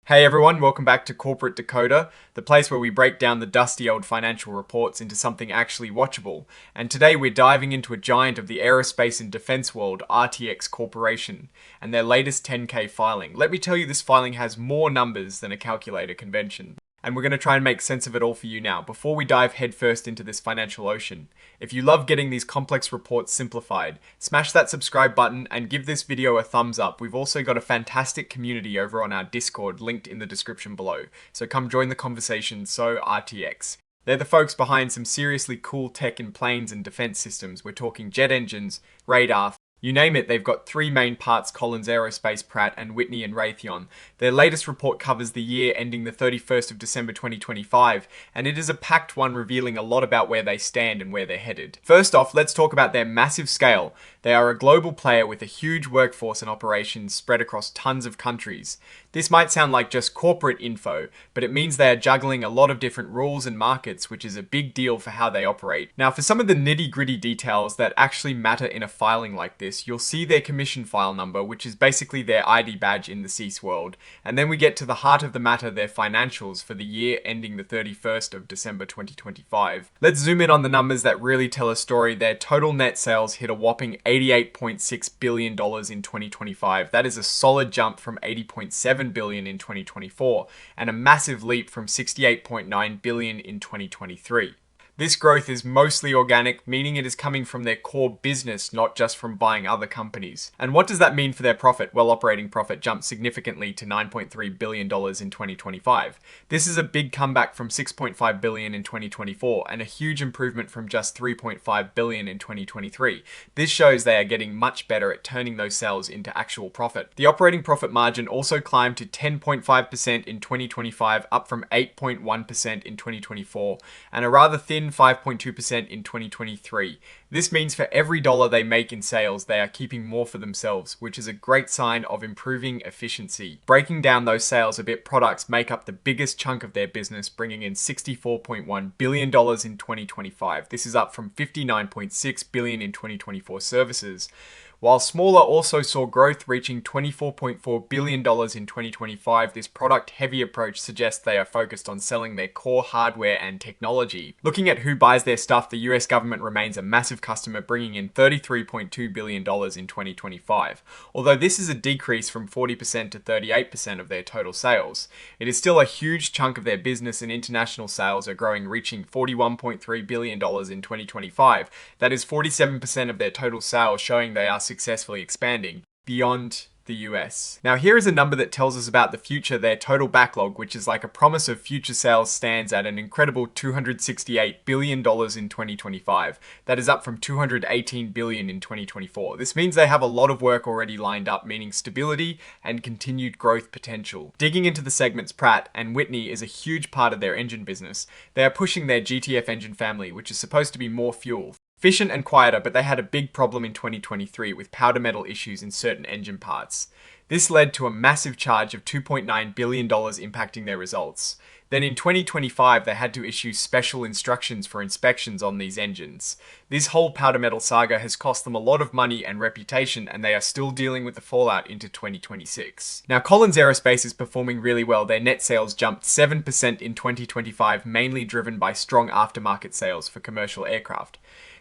Hey everyone, welcome back to Corporate Decoder, the place where we break down the dusty old financial reports into something actually watchable. And today we're diving into a giant of the aerospace and defense world, RTX Corporation, and their latest 10K filing. Let me tell you, this filing has more numbers than a calculator convention. And we're going to try and make sense of it all for you now, before we dive headfirst into this financial ocean. If you love getting these complex reports simplified, smash that subscribe button and give this video a thumbs up. We've also got a fantastic community over on our Discord, linked in the description below. So come join the conversation, so RTX. They're the folks behind some seriously cool tech in planes and defense systems. We're talking jet engines, radar, you name it. They've got three main parts: Collins Aerospace, Pratt, and Whitney and Raytheon. Their latest report covers the year ending the 31st of December 2025, and it is a packed one revealing a lot about where they stand and where they're headed. First off, let's talk about their massive scale. They are a global player with a huge workforce and operations spread across tons of countries. This might sound like just corporate info, but it means they are juggling a lot of different rules and markets, which is a big deal for how they operate. Now, for some of the nitty-gritty details that actually matter in a filing like this, you'll see their commission file number, which is basically their ID badge in the CEAS world. And then we get to the heart of the matter, their financials for the year ending the 31st of December 2025. Let's zoom in on the numbers that really tell a story. Their total net sales hit a whopping $88.6 billion in 2025. That is a solid jump from $80.7 billion in 2024, and a massive leap from $68.9 billion in 2023. This growth is mostly organic, meaning it is coming from their core business, not just from buying other companies. And what does that mean for their profit? Well, operating profit jumped significantly to $9.3 billion in 2025. This is a big comeback from $6.5 billion in 2024, and a huge improvement from just $3.5 billion in 2023. This shows they are getting much better at turning those sales into actual profit. The operating profit margin also climbed to 10.5% in 2025, up from 8.1% in 2024, and a rather thin 5.2% in 2023. This means for every dollar they make in sales, they are keeping more for themselves, which is a great sign of improving efficiency. Breaking down those sales a bit, products make up the biggest chunk of their business, bringing in $64.1 billion in 2025. This is up from $59.6 billion in 2024 services. While smaller also saw growth, reaching $24.4 billion in 2025, this product-heavy approach suggests they are focused on selling their core hardware and technology. Looking at who buys their stuff, the US government remains a massive customer, bringing in $33.2 billion in 2025. Although this is a decrease from 40% to 38% of their total sales, it is still a huge chunk of their business, and international sales are growing, reaching $41.3 billion in 2025. That is 47% of their total sales, showing they are successfully expanding beyond the US. Now, here is a number that tells us about the future. Their total backlog, which is like a promise of future sales, stands at an incredible $268 billion in 2025. That is up from $218 billion in 2024. This means they have a lot of work already lined up, meaning stability and continued growth potential. Digging into the segments, Pratt and Whitney is a huge part of their engine business. They are pushing their GTF engine family, which is supposed to be more fuel efficient and quieter, but they had a big problem in 2023 with powder metal issues in certain engine parts. This led to a massive charge of $2.9 billion impacting their results. Then in 2025, they had to issue special instructions for inspections on these engines. This whole powder metal saga has cost them a lot of money and reputation, and they are still dealing with the fallout into 2026. Now, Collins Aerospace is performing really well. Their net sales jumped 7% in 2025, mainly driven by strong aftermarket sales for commercial aircraft.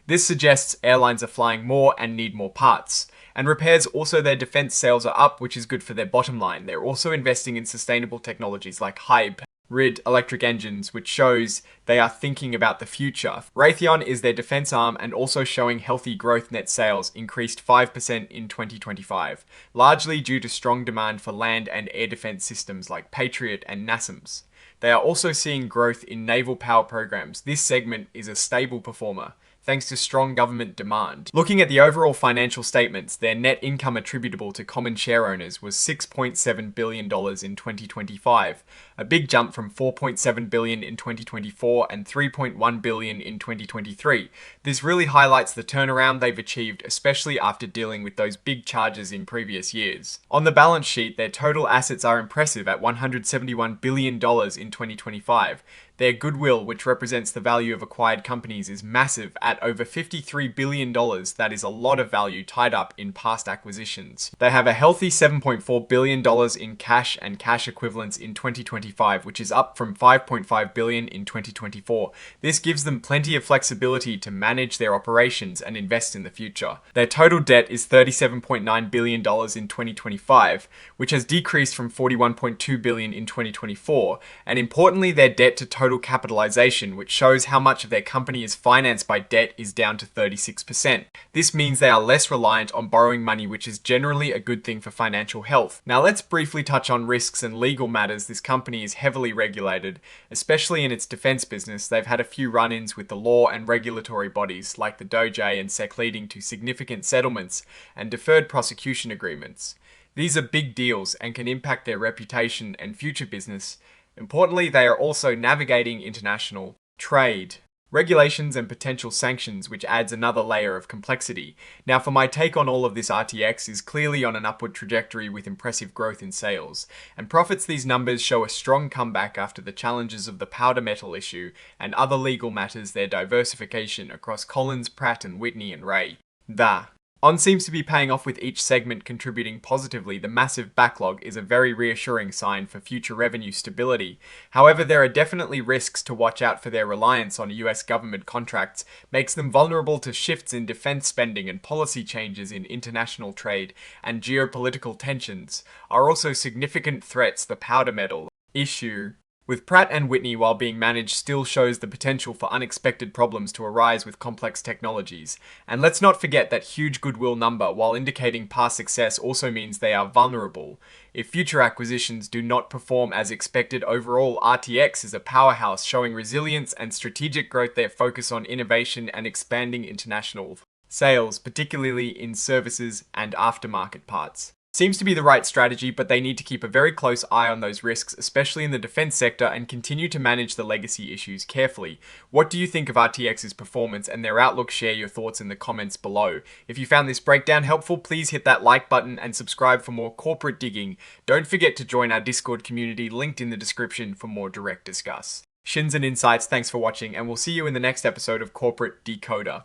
This suggests airlines are flying more and need more parts. And repairs, also their defense sales are up, which is good for their bottom line. They're also investing in sustainable technologies like hybrid electric engines, which shows they are thinking about the future. Raytheon is their defense arm and also showing healthy growth. Net sales increased 5% in 2025, largely due to strong demand for land and air defense systems like Patriot and NASAMS. They are also seeing growth in naval power programs. This segment is a stable performer, thanks to strong government demand. Looking at the overall financial statements, their net income attributable to common share owners was $6.7 billion in 2025, a big jump from $4.7 billion in 2024 and $3.1 billion in 2023. This really highlights the turnaround they've achieved, especially after dealing with those big charges in previous years. On the balance sheet, their total assets are impressive at $171 billion in 2025. Their goodwill, which represents the value of acquired companies, is massive at over $53 billion. That is a lot of value tied up in past acquisitions. They have a healthy $7.4 billion in cash and cash equivalents in 2025, which is up from $5.5 billion in 2024. This gives them plenty of flexibility to manage their operations and invest in the future. Their total debt is $37.9 billion in 2025, which has decreased from $41.2 billion in 2024, and importantly, their debt to total capitalization, which shows how much of their company is financed by debt, is down to 36%. This means they are less reliant on borrowing money, which is generally a good thing for financial health. Now let's briefly touch on risks and legal matters. This company is heavily regulated, especially in its defense business. They've had a few run-ins with the law and regulatory bodies like the DOJ and SEC, leading to significant settlements and deferred prosecution agreements. These are big deals and can impact their reputation and future business. Importantly, they are also navigating international trade, regulations and potential sanctions, which adds another layer of complexity. Now, for my take on all of this, RTX is clearly on an upward trajectory with impressive growth in sales and profits. These numbers show a strong comeback after the challenges of the powder metal issue and other legal matters. Their diversification across Collins, Pratt & Whitney and Ray. On seems to be paying off, with each segment contributing positively. The massive backlog is a very reassuring sign for future revenue stability. However, there are definitely risks to watch out for. Their reliance on US government contracts makes them vulnerable to shifts in defense spending, and policy changes in international trade and geopolitical tensions are also significant threats. The powder metal issue with Pratt & Whitney, while being managed, still shows the potential for unexpected problems to arise with complex technologies. And let's not forget that huge goodwill number, while indicating past success, also means they are vulnerable if future acquisitions do not perform as expected. Overall, RTX is a powerhouse, showing resilience and strategic growth. Their focus on innovation and expanding international sales, particularly in services and aftermarket parts, seems to be the right strategy, but they need to keep a very close eye on those risks, especially in the defense sector, and continue to manage the legacy issues carefully. What do you think of RTX's performance and their outlook? Share your thoughts in the comments below. If you found this breakdown helpful, please hit that like button and subscribe for more corporate digging. Don't forget to join our Discord community, linked in the description, for more direct discuss. Shins and insights, thanks for watching, and we'll see you in the next episode of Corporate Decoder.